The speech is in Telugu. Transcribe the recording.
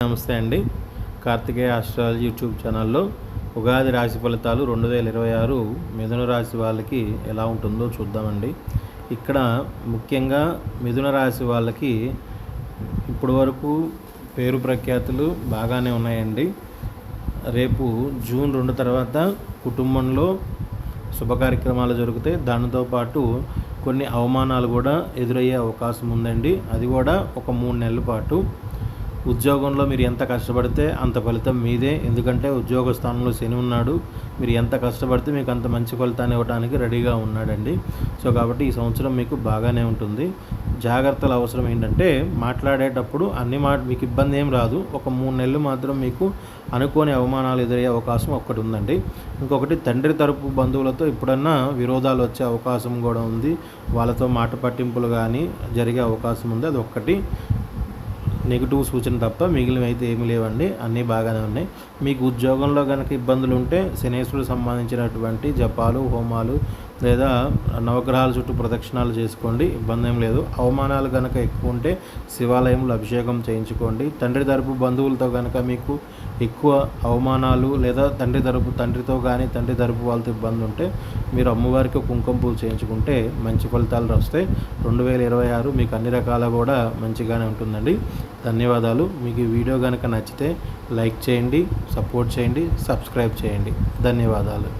నమస్తే అండి. కార్తికేయ ఆస్ట్రాలజీ యూట్యూబ్ ఛానల్లో ఉగాది రాశి ఫలితాలు 2026 మిథున రాశి వాళ్ళకి ఎలా ఉంటుందో చూద్దామండి. ఇక్కడ ముఖ్యంగా మిథున రాశి వాళ్ళకి ఇప్పటి వరకు పేరు ప్రఖ్యాతులు బాగానే ఉన్నాయండి. రేపు జూన్ 2 తర్వాత కుటుంబంలో శుభ కార్యక్రమాలు జరుగుతాయి. దానితో పాటు కొన్ని అవమానాలు కూడా ఎదురయ్యే అవకాశం ఉందండి. అది కూడా ఒక 3 నెలల పాటు. ఉద్యోగంలో మీరు ఎంత కష్టపడితే అంత ఫలితం మీదే. ఎందుకంటే ఉద్యోగ స్థానంలో శని ఉన్నాడు. మీరు ఎంత కష్టపడితే మీకు అంత మంచి ఫలితాన్ని ఇవ్వడానికి రెడీగా ఉన్నాడండి. సో కాబట్టి ఈ సంవత్సరం మీకు బాగానే ఉంటుంది. జాగ్రత్తలు అవసరం ఏంటంటే మాట్లాడేటప్పుడు మీకు ఇబ్బంది ఏం రాదు. ఒక 3 నెలలు మాత్రం మీకు అనుకోని అవమానాలు ఎదురయ్యే అవకాశం ఒక్కటి ఉందండి. ఇంకొకటి తండ్రి తరపు బంధువులతో ఎప్పుడన్నా విరోధాలు వచ్చే అవకాశం కూడా ఉంది. వాళ్ళతో మాట పట్టింపులు కానీ జరిగే అవకాశం ఉంది. అది ఒక్కటి నెగిటివ్ సూచన తప్ప మిగిలినవి అయితే ఏమీ లేవండి. అన్నీ బాగానే ఉన్నాయి. మీకు ఉద్యోగంలో కనుక ఇబ్బందులు ఉంటే శనేశ్వరుడు సంబంధించినటువంటి జపాలు, హోమాలు లేదా నవగ్రహాల చుట్టూ ప్రదక్షిణాలు చేసుకోండి, ఇబ్బంది ఏం లేదు. అవమానాలు కనుక ఎక్కువ ఉంటే శివాలయంలో అభిషేకం చేయించుకోండి. తండ్రి తరపు బంధువులతో కనుక మీకు ఎక్కువ అవమానాలు లేదా తండ్రితో కానీ తండ్రి తరపు వాళ్ళతో ఇబ్బంది ఉంటే మీరు అమ్మవారికి కుంకుమ పూజ చేయించుకుంటే మంచి ఫలితాలు వస్తాయి. 2026 మీకు అన్ని రకాల కూడా మంచిగానే ఉంటుందండి. ధన్యవాదాలు. మీకు ఈ వీడియో కనుక నచ్చితే లైక్ చేయండి, సపోర్ట్ చేయండి, సబ్స్క్రైబ్ చేయండి. ధన్యవాదాలు.